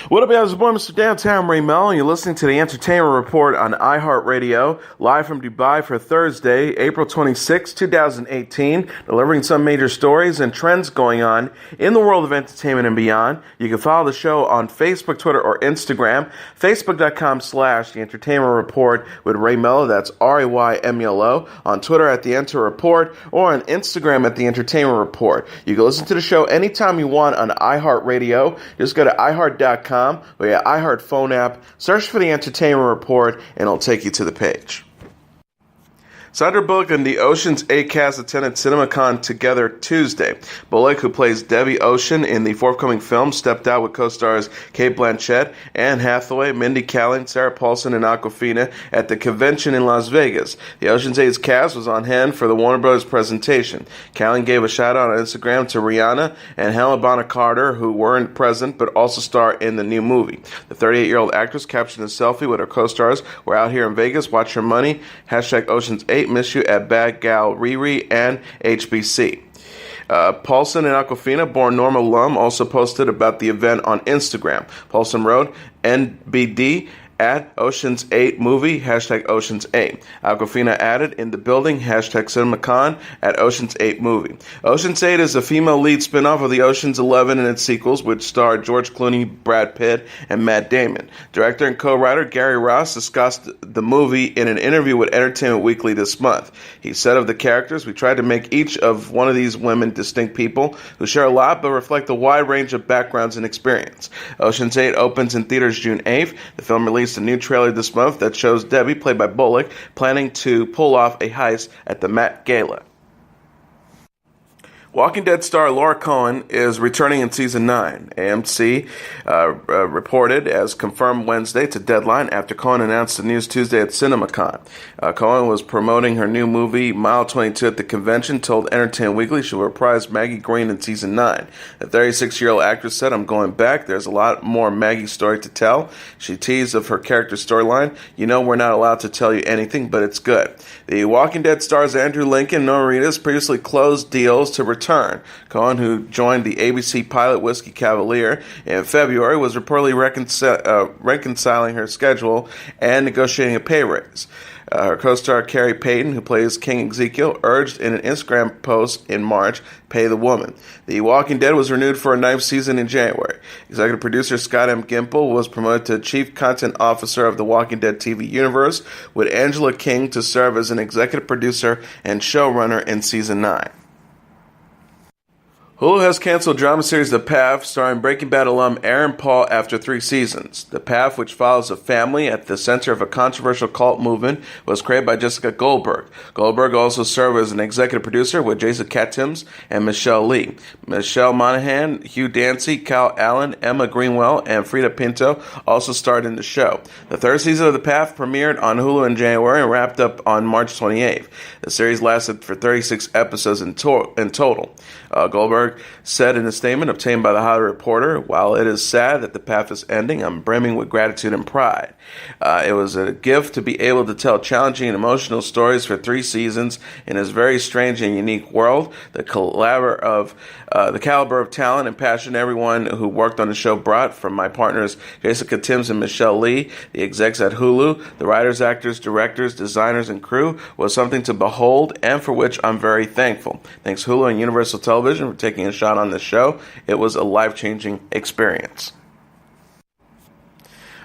What up, guys? It's boy, Mr. Downtown Ray Melo, and you're listening to the Entertainment Report on iHeartRadio, live from Dubai for Thursday, April 26, 2018, delivering some major stories and trends going on in the world of entertainment and beyond. You can follow the show on Facebook, Twitter, or Instagram, facebook.com/The Entertainment Report with Ray Melo, that's RAYMELO, on Twitter at The Enter Report, or on Instagram at The Entertainment Report. You can listen to the show anytime you want on iHeartRadio. Just go to iHeart.com or your iHeart phone app, search for the Entertainment Report, and it'll take you to the page. Sandra Bullock and the Ocean's 8 cast attended CinemaCon together Tuesday. Bullock, who plays Debbie Ocean in the forthcoming film, stepped out with co-stars Cate Blanchett, Anne Hathaway, Mindy Kaling, Sarah Paulson, and Awkwafina at the convention in Las Vegas. The Ocean's 8's cast was on hand for the Warner Bros. Presentation. Kaling gave a shout-out on Instagram to Rihanna and Helena Bonham Carter, who weren't present but also star in the new movie. The 38-year-old actress captioned a selfie with her co-stars. "We're out here in Vegas, watch your money, hashtag Ocean's 8. Miss you at Bad Gal Riri and HBC." Paulson and Awkwafina, born Norma alum, also posted about the event on Instagram. Paulson wrote, "NBD at Ocean's 8 movie, hashtag Ocean's 8. Awkwafina added, "In the building, hashtag CinemaCon at Ocean's 8 movie." Ocean's 8 is a female lead spinoff of the Ocean's 11 and its sequels, which starred George Clooney, Brad Pitt, and Matt Damon. Director and co-writer Gary Ross discussed the movie in an interview with Entertainment Weekly this month. He said of the characters, "We tried to make each of one of these women distinct people who share a lot but reflect a wide range of backgrounds and experience." Ocean's 8 opens in theaters June 8th. The film released a new trailer this month that shows Debbie, played by Bullock, planning to pull off a heist at the Met Gala. Walking Dead star Laura Cohan is returning in Season 9. AMC reported as confirmed Wednesday to Deadline after Cohan announced the news Tuesday at CinemaCon. Cohan was promoting her new movie, Mile 22, at the convention, told Entertainment Weekly she will reprise Maggie Green in Season 9. The 36-year-old actress said, "I'm going back. There's a lot more Maggie story to tell." She teased of her character's storyline. "You know we're not allowed to tell you anything, but it's good." The Walking Dead stars Andrew Lincoln and Norma Reedus previously closed deals to return. Cohan, who joined the ABC pilot Whiskey Cavalier in February, was reportedly reconciling her schedule and negotiating a pay raise. Her co-star Carrie Payton, who plays King Ezekiel, urged in an Instagram post in March, "Pay the woman." The Walking Dead was renewed for a 9th season in January. Executive producer Scott M. Gimple was promoted to Chief Content Officer of the Walking Dead TV universe, with Angela King to serve as an executive producer and showrunner in Season 9. Hulu has canceled drama series The Path, starring Breaking Bad alum Aaron Paul after 3 seasons. The Path, which follows a family at the center of a controversial cult movement, was created by Jessica Goldberg. Goldberg also served as an executive producer with Jason Katims and Michelle Lee. Michelle Monaghan, Hugh Dancy, Kyle Allen, Emma Greenwell, and Frida Pinto also starred in the show. The 3rd season of The Path premiered on Hulu in January and wrapped up on March 28th. The series lasted for 36 episodes in total. Goldberg said in a statement obtained by The Hollywood Reporter, "While it is sad that The Path is ending, I'm brimming with gratitude and pride. It was a gift to be able to tell challenging and emotional stories for 3 seasons in this very strange and unique world. The caliber of talent and passion everyone who worked on the show brought, from my partners Jessica Timms and Michelle Lee, the execs at Hulu, the writers, actors, directors, designers, and crew, was something to behold and for which I'm very thankful. Thanks Hulu and Universal Television for taking a shot on this show. It was a life-changing experience."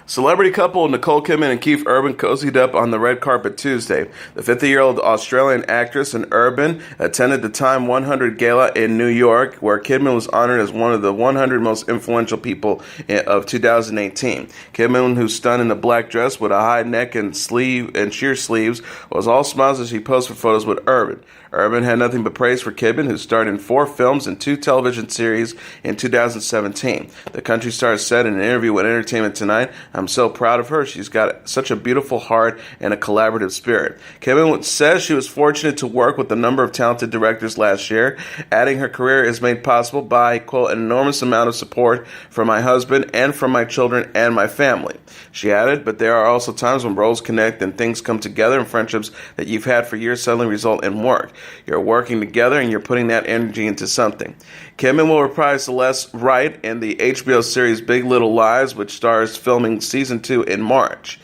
Celebrity couple Nicole Kidman and Keith Urban cozied up on the red carpet Tuesday. The 50-year-old Australian actress and Urban attended the Time 100 Gala in New York, where Kidman was honored as one of the 100 most influential people of 2018. Kidman, who stunned in a black dress with a high neck and sheer sleeves, was all smiles as she posed for photos with Urban. Urban had nothing but praise for Kidman, who starred in 4 films and 2 television series in 2017. The country star said in an interview with Entertainment Tonight, I'm so proud of her. She's got such a beautiful heart and a collaborative spirit. Kidman says she was fortunate to work with a number of talented directors last year, adding her career is made possible by, quote, an enormous amount of support from my husband and from my children and my family. She added, but there are also times when roles connect and things come together and friendships that you've had for years suddenly result in work. You're working together and you're putting that energy into something. Kidman will reprise Celeste Wright in the HBO series Big Little Lies, which stars filming season 2 in March.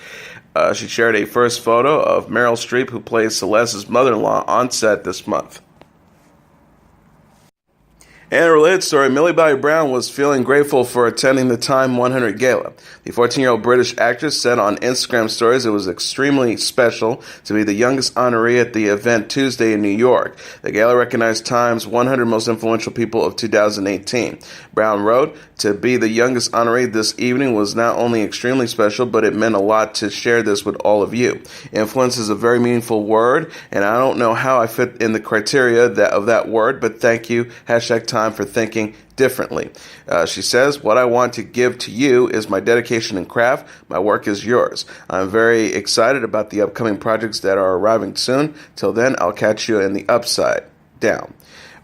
She shared a first photo of Meryl Streep, who plays Celeste's mother-in-law, on set this month. And a related story, Millie Bobby Brown was feeling grateful for attending the Time 100 gala. The 14-year-old British actress said on Instagram stories it was extremely special to be the youngest honoree at the event Tuesday in New York. The gala recognized Time's 100 most influential people of 2018. Brown wrote, to be the youngest honoree this evening was not only extremely special, but it meant a lot to share this with all of you. Influence is a very meaningful word, and I don't know how I fit in the criteria of that word, but thank you. #Time for thinking differently. She says, what I want to give to you is my dedication and craft. My work is yours. I'm very excited about the upcoming projects that are arriving soon. Till then, I'll catch you in the upside down.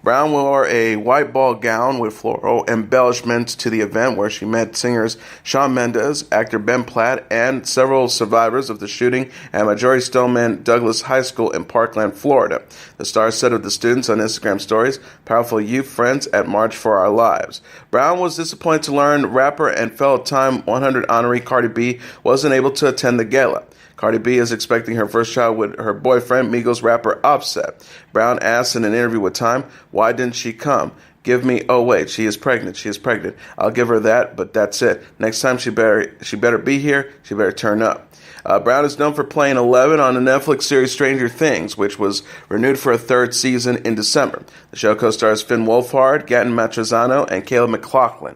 Brown wore a white ball gown with floral embellishments to the event, where she met singers Shawn Mendes, actor Ben Platt, and several survivors of the shooting at Marjory Stoneman Douglas High School in Parkland, Florida. The star said of the students on Instagram stories, powerful youth friends at March for Our Lives. Brown was disappointed to learn rapper and fellow Time 100 honoree Cardi B wasn't able to attend the gala. Cardi B is expecting her first child with her boyfriend, Migos rapper Offset. Brown asked in an interview with Time, why didn't she come? Give me, oh wait, she is pregnant. I'll give her that, but that's it. Next time she better be here, she better turn up. Brown is known for playing Eleven on the Netflix series Stranger Things, which was renewed for a third season in December. The show co-stars Finn Wolfhard, Gatton Matrezano, and Caleb McLaughlin.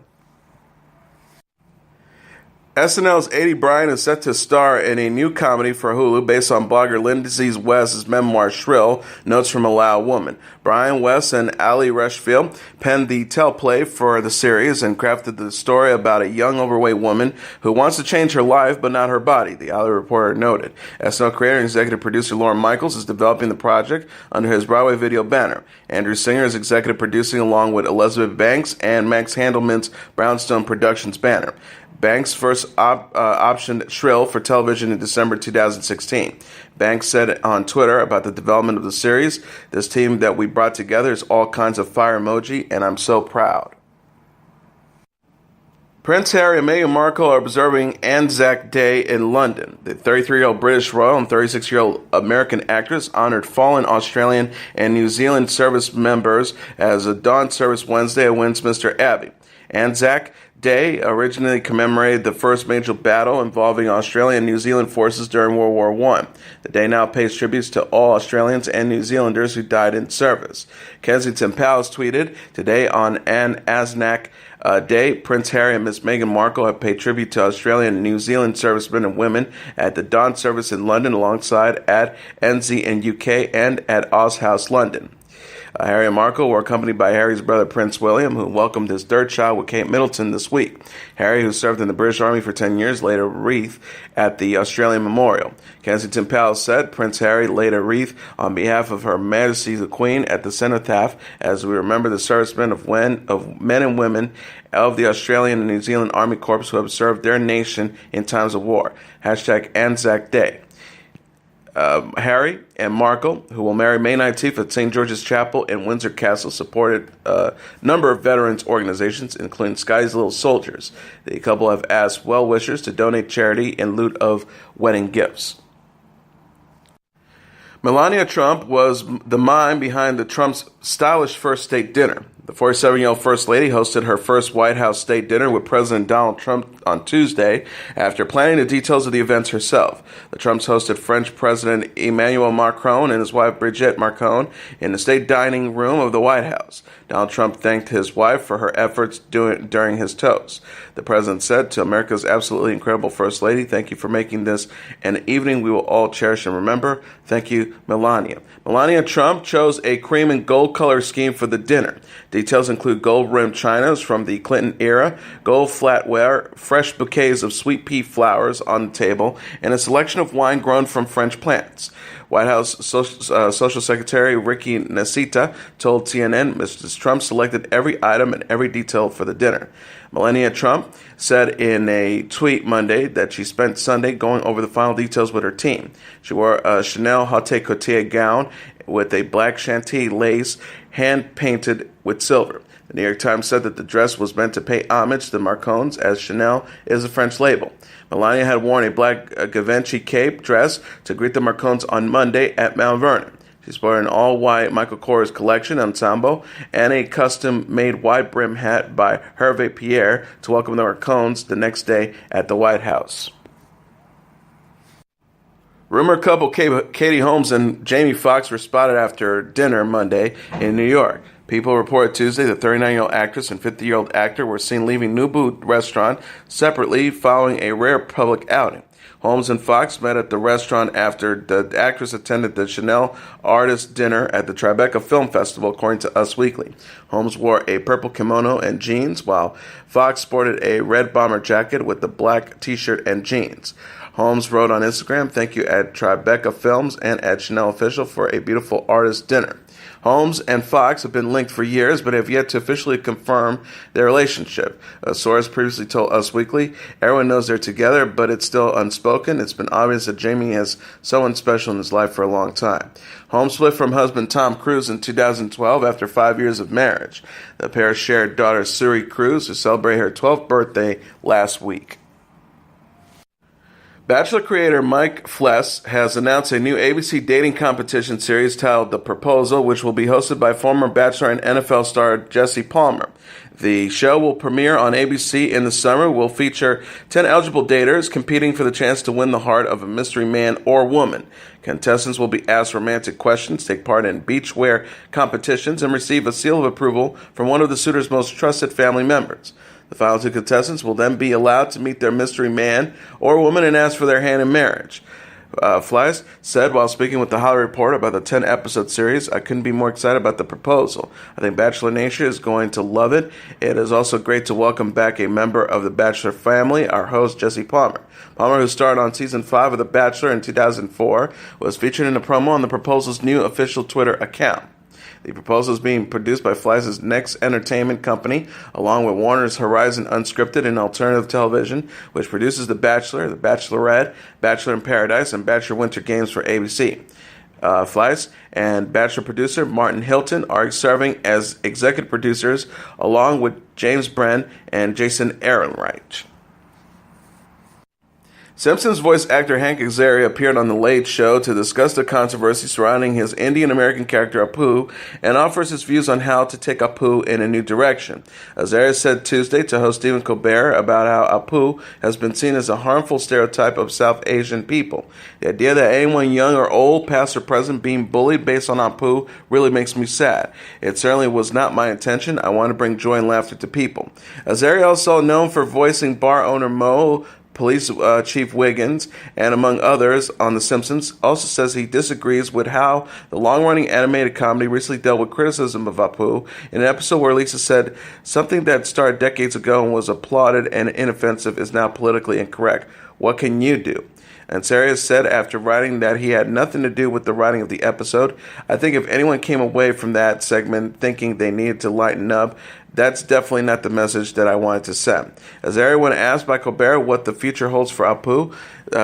SNL's Aidy Bryant is set to star in a new comedy for Hulu based on blogger Lindsay West's memoir Shrill, Notes from a Loud Woman. Brian West and Ali Rushfield penned the teleplay for the series and crafted the story about a young overweight woman who wants to change her life but not her body, the Ali reporter noted. SNL creator and executive producer Lorne Michaels is developing the project under his Broadway video banner. Andrew Singer is executive producing along with Elizabeth Banks and Max Handelman's Brownstone Productions banner. Banks first optioned Shrill for television in December 2016. Banks said on Twitter about the development of the series, this team that we brought together is all kinds of fire emoji, and I'm so proud. Prince Harry and Meghan Markle are observing Anzac Day in London. The 33-year-old British royal and 36-year-old American actress honored fallen Australian and New Zealand service members as a dawn service Wednesday at Westminster Abbey. Anzac Day originally commemorated the first major battle involving Australian and New Zealand forces during World War I. The day now pays tributes to all Australians and New Zealanders who died in service. Kensington Palace tweeted, today on an Anzac Day, Prince Harry and Miss Meghan Markle have paid tribute to Australian and New Zealand servicemen and women at the dawn service in London alongside at NZ in UK and at Oz House London. Harry and Markle were accompanied by Harry's brother Prince William, who welcomed his third child with Kate Middleton this week. Harry, who served in the British Army for 10 years, laid a wreath at the Australian Memorial. Kensington Palace said Prince Harry laid a wreath on behalf of Her Majesty the Queen at the cenotaph as we remember the servicemen of men and women of the Australian and New Zealand Army Corps who have served their nation in times of war. #Anzac Day. Harry and Markle, who will marry May 19th at St. George's Chapel in Windsor Castle, supported a number of veterans organizations, including Sky's Little Soldiers. The couple have asked well-wishers to donate charity in lieu of wedding gifts. Melania Trump was the mind behind the Trump's stylish first state dinner. The 47-year-old First Lady hosted her first White House state dinner with President Donald Trump on Tuesday after planning the details of the events herself. The Trumps hosted French President Emmanuel Macron and his wife Brigitte Macron in the state dining room of the White House. Donald Trump thanked his wife for her efforts during his toast. The president said to America's absolutely incredible First Lady, thank you for making this an evening we will all cherish and remember. Thank you, Melania. Melania Trump chose a cream and gold color scheme for the dinner. Details include gold-rimmed chinas from the Clinton era, gold flatware fresh bouquets of sweet pea flowers on the table and a selection of wine grown from French plants. White House Social Secretary Ricky Nasita told CNN Mrs. Trump selected every item and every detail for the dinner. Melania Trump said in a tweet Monday that she spent Sunday going over the final details with her team. She wore a Chanel Haute Couture gown with a black chantilly lace hand-painted with silver. The New York Times said that the dress was meant to pay homage to the Marcones, as Chanel is a French label. Melania had worn a black Givenchy cape dress to greet the Marcones on Monday at Mount Vernon. She sported an all-white Michael Kors collection ensemble and a custom-made wide-brim hat by Hervé Pierre to welcome the Marcones the next day at the White House. Rumor couple Katie Holmes and Jamie Foxx were spotted after dinner Monday in New York. People reported Tuesday the 39-year-old actress and 50-year-old actor were seen leaving Nobu restaurant separately following a rare public outing. Holmes and Foxx met at the restaurant after the actress attended the Chanel Artist Dinner at the Tribeca Film Festival, according to Us Weekly. Holmes wore a purple kimono and jeans, while Foxx sported a red bomber jacket with a black t-shirt and jeans. Holmes wrote on Instagram, "Thank you at Tribeca Films and at Chanel Official for a beautiful artist dinner." Holmes and Foxx have been linked for years, but have yet to officially confirm their relationship. A source previously told Us Weekly, "Everyone knows they're together, but it's still unspoken. It's been obvious that Jamie has someone special in his life for a long time." Holmes split from husband Tom Cruise in 2012 after 5 years of marriage. The pair shared daughter Suri Cruise, who celebrated her 12th birthday last week. Bachelor creator Mike Fless has announced a new ABC dating competition series titled The Proposal, which will be hosted by former Bachelor and NFL star Jesse Palmer. The show will premiere on ABC in the summer, will feature 10 eligible daters competing for the chance to win the heart of a mystery man or woman. Contestants will be asked romantic questions, take part in beachwear competitions, and receive a seal of approval from one of the suitor's most trusted family members. The final two contestants will then be allowed to meet their mystery man or woman and ask for their hand in marriage. Fleiss said while speaking with the Hollywood Reporter about the 10-episode series, "I couldn't be more excited about The Proposal. I think Bachelor Nation is going to love it. It is also great to welcome back a member of the Bachelor family, our host, Jesse Palmer." Palmer, who starred on Season 5 of The Bachelor in 2004, was featured in a promo on The Proposal's new official Twitter account. The Proposal is being produced by Fleiss's Next Entertainment Company, along with Warner's Horizon Unscripted and Alternative Television, which produces The Bachelor, The Bachelorette, Bachelor in Paradise, and Bachelor Winter Games for ABC. Fleiss and Bachelor producer Martin Hilton are serving as executive producers, along with James Brenn and Jason Ehrenreich. Simpsons voice actor Hank Azaria appeared on The Late Show to discuss the controversy surrounding his Indian-American character Apu and offers his views on how to take Apu in a new direction. Azaria said Tuesday to host Stephen Colbert about how Apu has been seen as a harmful stereotype of South Asian people. "The idea that anyone young or old, past or present, being bullied based on Apu really makes me sad. It certainly was not my intention. I want to bring joy and laughter to people." Azaria, also known for voicing bar owner Mo, Police Chief Wiggins, and among others on The Simpsons, also says he disagrees with how the long-running animated comedy recently dealt with criticism of Apu in an episode where Lisa said something that started decades ago and was applauded and inoffensive is now politically incorrect. What can you do? And Azaria said after writing that he had nothing to do with the writing of the episode. "I think if anyone came away from that segment thinking they needed to lighten up, that's definitely not the message that I wanted to send." Azaria, when asked by Colbert what the future holds for Apu,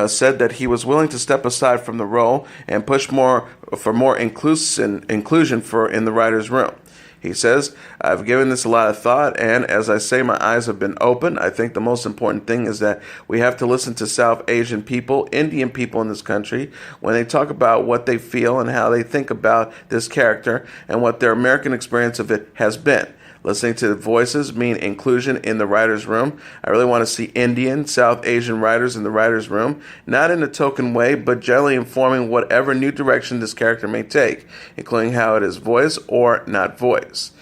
said that he was willing to step aside from the role and push for more inclusion in the writer's room. He says, "I've given this a lot of thought, and as I say, my eyes have been open. I think the most important thing is that we have to listen to South Asian people, Indian people in this country, when they talk about what they feel and how they think about this character and what their American experience of it has been. Listening to the voices mean inclusion in the writer's room. I really want to see Indian, South Asian writers in the writer's room, not in a token way, but generally informing whatever new direction this character may take, including how it is voiced or not voiced."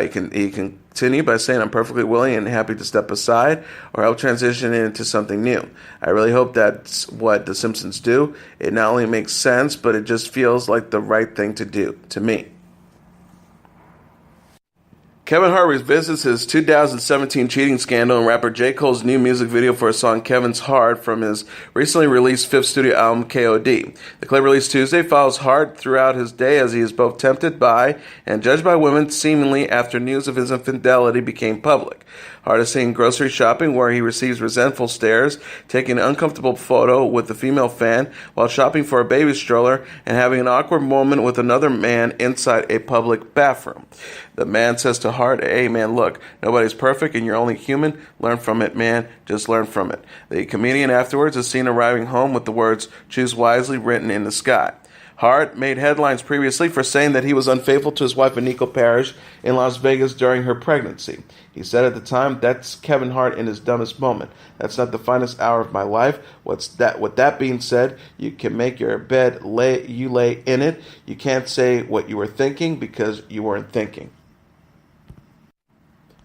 He continued by saying, "I'm perfectly willing and happy to step aside or help transition it into something new. I really hope that's what The Simpsons do. It not only makes sense, but it just feels like the right thing to do to me." Kevin Hart revisits his 2017 cheating scandal in rapper J. Cole's new music video for his song Kevin's Hard from his recently released fifth studio album KOD. The clip released Tuesday follows Hart throughout his day as he is both tempted by and judged by women seemingly after news of his infidelity became public. Hart is seen grocery shopping where he receives resentful stares, taking an uncomfortable photo with a female fan while shopping for a baby stroller, and having an awkward moment with another man inside a public bathroom. The man says to Hart, "Hey man, look, nobody's perfect and you're only human. Learn from it, man. Just learn from it." The comedian afterwards is seen arriving home with the words, "Choose wisely," written in the sky. Hart made headlines previously for saying that he was unfaithful to his wife Nicole Parrish in Las Vegas during her pregnancy. He said at the time, "That's Kevin Hart in his dumbest moment. That's not the finest hour of my life. With that being said, you can make your bed, you lay in it. You can't say what you were thinking because you weren't thinking."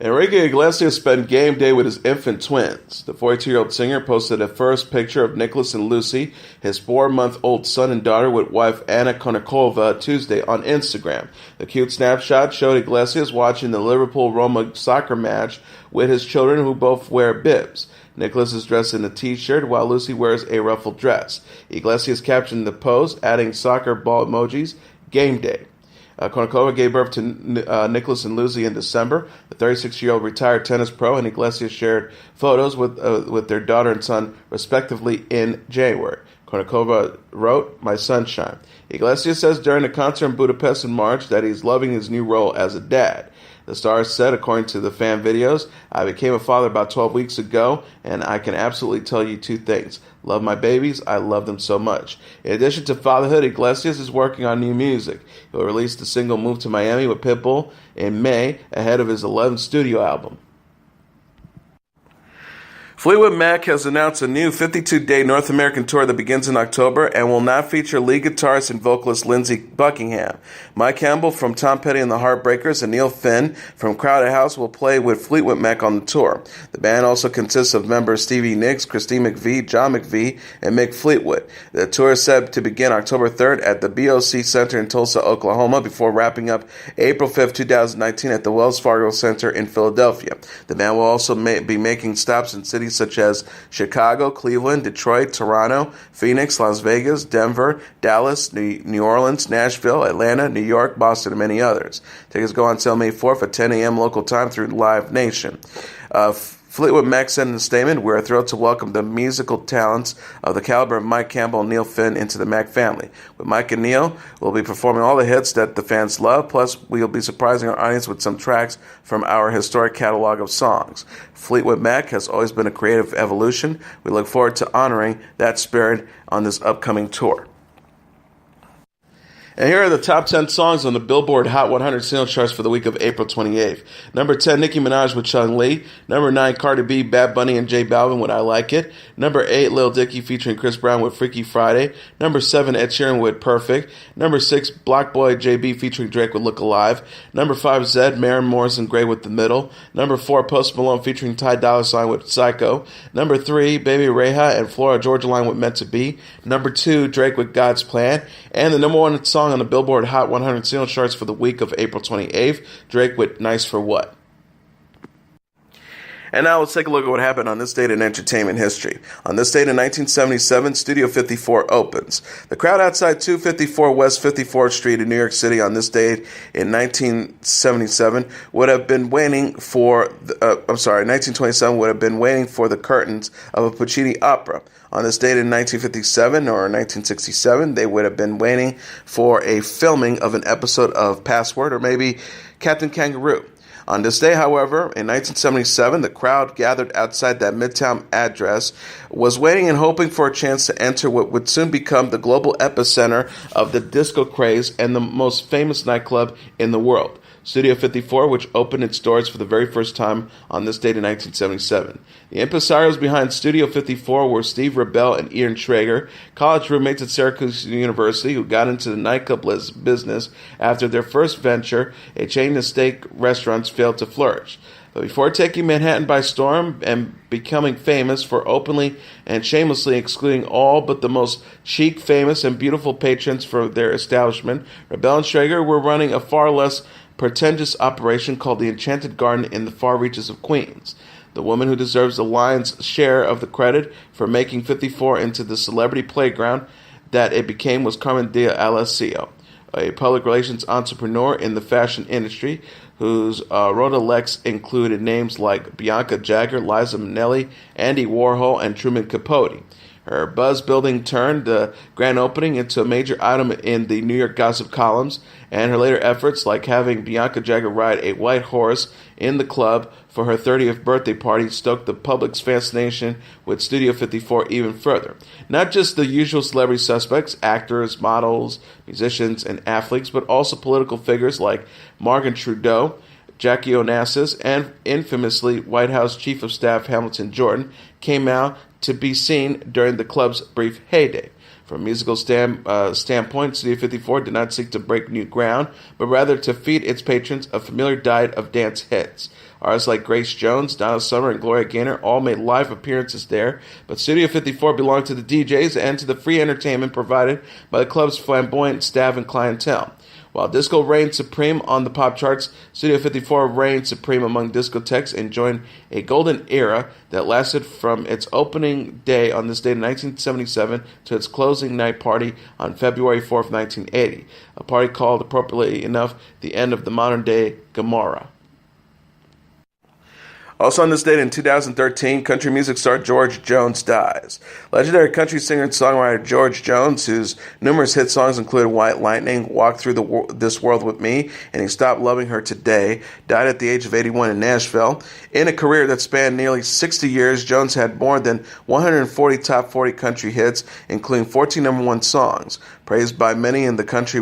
Enrique Iglesias spent game day with his infant twins. The 42-year-old singer posted a first picture of Nicholas and Lucy, his 4-month-old son and daughter, with wife Anna Kournikova Tuesday on Instagram. The cute snapshot showed Iglesias watching the Liverpool-Roma soccer match with his children, who both wear bibs. Nicholas is dressed in a t-shirt while Lucy wears a ruffled dress. Iglesias captioned the post, adding soccer ball emojis, "Game day." Kournikova gave birth to Nicholas and Lucy in December. The 36-year-old retired tennis pro and Iglesias shared photos with their daughter and son, respectively, in January. Kournikova wrote, "My sunshine." Iglesias says during a concert in Budapest in March that he's loving his new role as a dad. The star said, according to the fan videos, "I became a father about 12 weeks ago, and I can absolutely tell you two things. Love my babies. I love them so much." In addition to fatherhood, Iglesias is working on new music. He will release the single "Move to Miami" with Pitbull in May, ahead of his 11th studio album. Fleetwood Mac has announced a new 52-day North American tour that begins in October and will not feature lead guitarist and vocalist Lindsey Buckingham. Mike Campbell from Tom Petty and the Heartbreakers and Neil Finn from Crowded House will play with Fleetwood Mac on the tour. The band also consists of members Stevie Nicks, Christine McVie, John McVie, and Mick Fleetwood. The tour is set to begin October 3rd at the BOC Center in Tulsa, Oklahoma, before wrapping up April 5th, 2019 at the Wells Fargo Center in Philadelphia. The band will also be making stops in cities such as Chicago, Cleveland, Detroit, Toronto, Phoenix, Las Vegas, Denver, Dallas, New Orleans, Nashville, Atlanta, New York, Boston, and many others. Tickets go on sale May 4th at 10 a.m. local time through Live Nation. Fleetwood Mac said in a statement, "We are thrilled to welcome the musical talents of the caliber of Mike Campbell and Neil Finn into the Mac family. With Mike and Neil, we'll be performing all the hits that the fans love, plus we'll be surprising our audience with some tracks from our historic catalog of songs." Fleetwood Mac has always been a creative evolution. We look forward to honoring that spirit on this upcoming tour. And here are the top 10 songs on the Billboard Hot 100 singles charts for the week of April 28th. Number 10, Nicki Minaj with Chung Lee. Number 9, Cardi B, Bad Bunny, and J Balvin with I Like It. Number 8, Lil Dicky featuring Chris Brown with Freaky Friday. Number 7, Ed Sheeran with Perfect. Number 6, Block Boy JB featuring Drake with Look Alive. Number 5, Zedd, Maren Morrison Gray with The Middle. Number 4, Post Malone featuring Ty Dolla $ign with Psycho. Number 3, Baby Rayha and Flora Georgia Line with Meant to Be. Number 2, Drake with God's Plan. And the number 1 song on the Billboard Hot 100 singles charts for the week of April 28th, Drake with Nice for What. And now let's take a look at what happened on this date in entertainment history. On this date in 1977, Studio 54 opens. The crowd outside 254 West 54th Street in New York City on this date in 1977 would have been waiting for, 1927 would have been waiting for the curtains of a Puccini opera. On this date in 1957 or 1967, they would have been waiting for a filming of an episode of Password or maybe Captain Kangaroo. On this day, however, in 1977, the crowd gathered outside that Midtown address was waiting and hoping for a chance to enter what would soon become the global epicenter of the disco craze and the most famous nightclub in the world, Studio 54, which opened its doors for the very first time on this date in 1977. The impresarios behind Studio 54 were Steve Rebell and Ian Schrager, college roommates at Syracuse University who got into the nightclub business after their first venture, a chain of steak restaurants, failed to flourish. But before taking Manhattan by storm and becoming famous for openly and shamelessly excluding all but the most chic, famous, and beautiful patrons from their establishment, Rebel and Schrager were running a far less pretentious operation called the Enchanted Garden in the far reaches of Queens. The woman who deserves the lion's share of the credit for making 54 into the celebrity playground that it became was Carmen D'Alessio, a public relations entrepreneur in the fashion industry whose Rolodex included names like Bianca Jagger, Liza Minnelli, Andy Warhol, and Truman Capote. Her buzz-building turned the grand opening into a major item in the New York gossip columns, and her later efforts, like having Bianca Jagger ride a white horse in the club for her 30th birthday party, stoked the public's fascination with Studio 54 even further. Not just the usual celebrity suspects, actors, models, musicians, and athletes, but also political figures like Martin Trudeau, Jackie Onassis, and infamously White House Chief of Staff Hamilton Jordan came out to be seen during the club's brief heyday. From a musical standpoint, Studio 54 did not seek to break new ground, but rather to feed its patrons a familiar diet of dance hits. Artists like Grace Jones, Donna Summer, and Gloria Gaynor all made live appearances there, but Studio 54 belonged to the DJs and to the free entertainment provided by the club's flamboyant staff and clientele. While disco reigned supreme on the pop charts, Studio 54 reigned supreme among discotheques and joined a golden era that lasted from its opening day on this date in 1977 to its closing night party on February 4th, 1980, a party called, appropriately enough, the end of the modern-day Gomorrah. Also on this date in 2013, country music star George Jones dies. Legendary country singer and songwriter George Jones, whose numerous hit songs included White Lightning, Walk Through This World With Me, and He Stopped Loving Her Today, died at the age of 81 in Nashville. In a career that spanned nearly 60 years, Jones had more than 140 top 40 country hits, including 14 number one songs. Praised by many in the country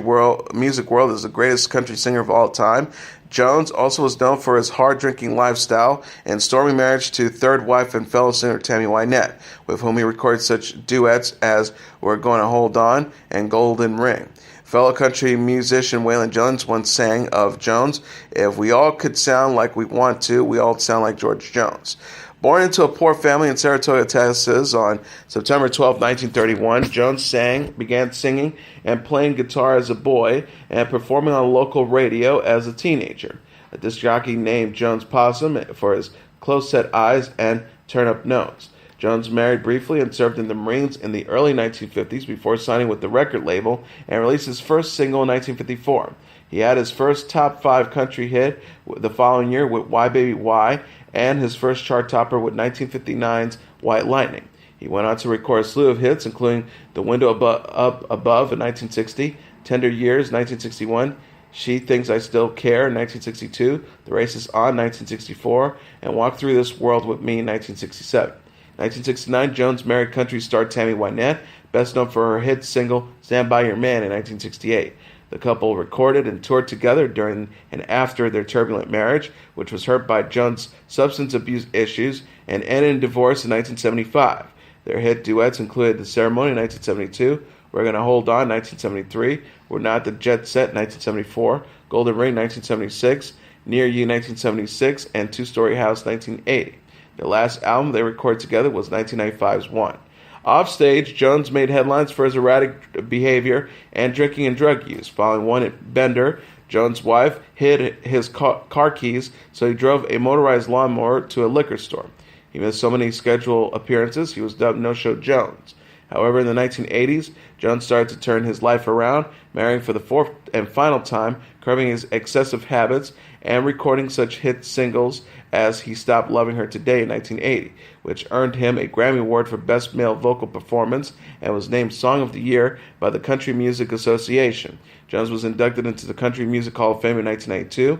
music world as the greatest country singer of all time, Jones also was known for his hard-drinking lifestyle and stormy marriage to third wife and fellow singer Tammy Wynette, with whom he recorded such duets as We're Gonna Hold On and Golden Ring. Fellow country musician Waylon Jones once sang of Jones, "If we all could sound like we want to, we all sound like George Jones." Born into a poor family in Saratoga, Texas on September 12, 1931, Jones began singing and playing guitar as a boy and performing on local radio as a teenager. A disc jockey named Jones Possum for his close-set eyes and turn-up nose. Jones married briefly and served in the Marines in the early 1950s before signing with the record label and released his first single in 1954. He had his first top 5 country hit the following year with Why Baby Why, and his first chart topper with 1959's White Lightning. He went on to record a slew of hits, including The Window Up Above in 1960, Tender Years 1961, She Thinks I Still Care in 1962, The Race Is On 1964, and Walk Through This World With Me in 1967. In 1969, Jones married country star Tammy Wynette, best known for her hit single Stand By Your Man in 1968. The couple recorded and toured together during and after their turbulent marriage, which was hurt by Jones' substance abuse issues, and ended in divorce in 1975. Their hit duets included The Ceremony in 1972, We're Gonna Hold On 1973, We're Not the Jet Set 1974, Golden Ring 1976, Near You 1976, and Two Story House 1980. Their last album they recorded together was 1995's One. Offstage, Jones made headlines for his erratic behavior and drinking and drug use. Following one bender, Jones' wife hid his car keys, so he drove a motorized lawnmower to a liquor store. He missed so many scheduled appearances, he was dubbed No-Show Jones. However, in the 1980s, Jones started to turn his life around, marrying for the fourth and final time, curbing his excessive habits, and recording such hit singles as He Stopped Loving Her Today in 1980, which earned him a Grammy Award for Best Male Vocal Performance and was named Song of the Year by the Country Music Association. Jones was inducted into the Country Music Hall of Fame in 1992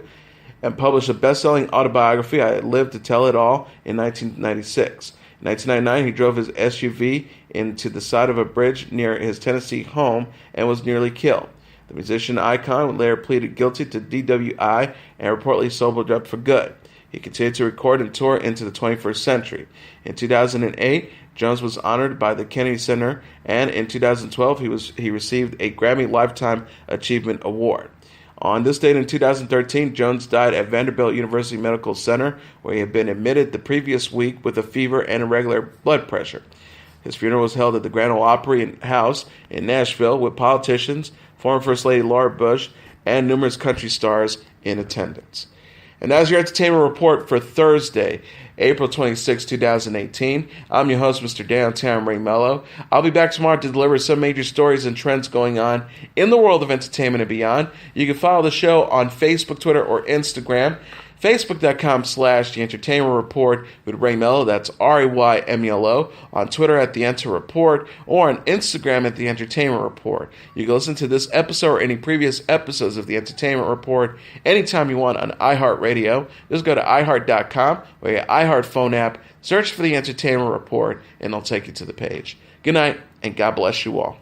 and published a best-selling autobiography, I Live to Tell It All, in 1996. In 1999, he drove his SUV into the side of a bridge near his Tennessee home and was nearly killed. The musician icon later pleaded guilty to DWI and reportedly sobered up for good. He continued to record and tour into the 21st century. In 2008, Jones was honored by the Kennedy Center, and in 2012, he received a Grammy Lifetime Achievement Award. On this date in 2013, Jones died at Vanderbilt University Medical Center, where he had been admitted the previous week with a fever and irregular blood pressure. His funeral was held at the Grand Ole Opry House in Nashville, with politicians, former First Lady Laura Bush, and numerous country stars in attendance. And that's your entertainment report for Thursday, April 26, 2018. I'm your host, Mr. Downtown Ray Melo. I'll be back tomorrow to deliver some major stories and trends going on in the world of entertainment and beyond. You can follow the show on Facebook, Twitter, or Instagram. Facebook.com/The Entertainment Report with Ray Melo. That's RAYMELO. On Twitter at The Enter Report, or on Instagram at The Entertainment Report. You can listen to this episode or any previous episodes of The Entertainment Report anytime you want on iHeartRadio. Just go to iHeart.com or your iHeart phone app, search for The Entertainment Report, and it'll take you to the page. Good night, and God bless you all.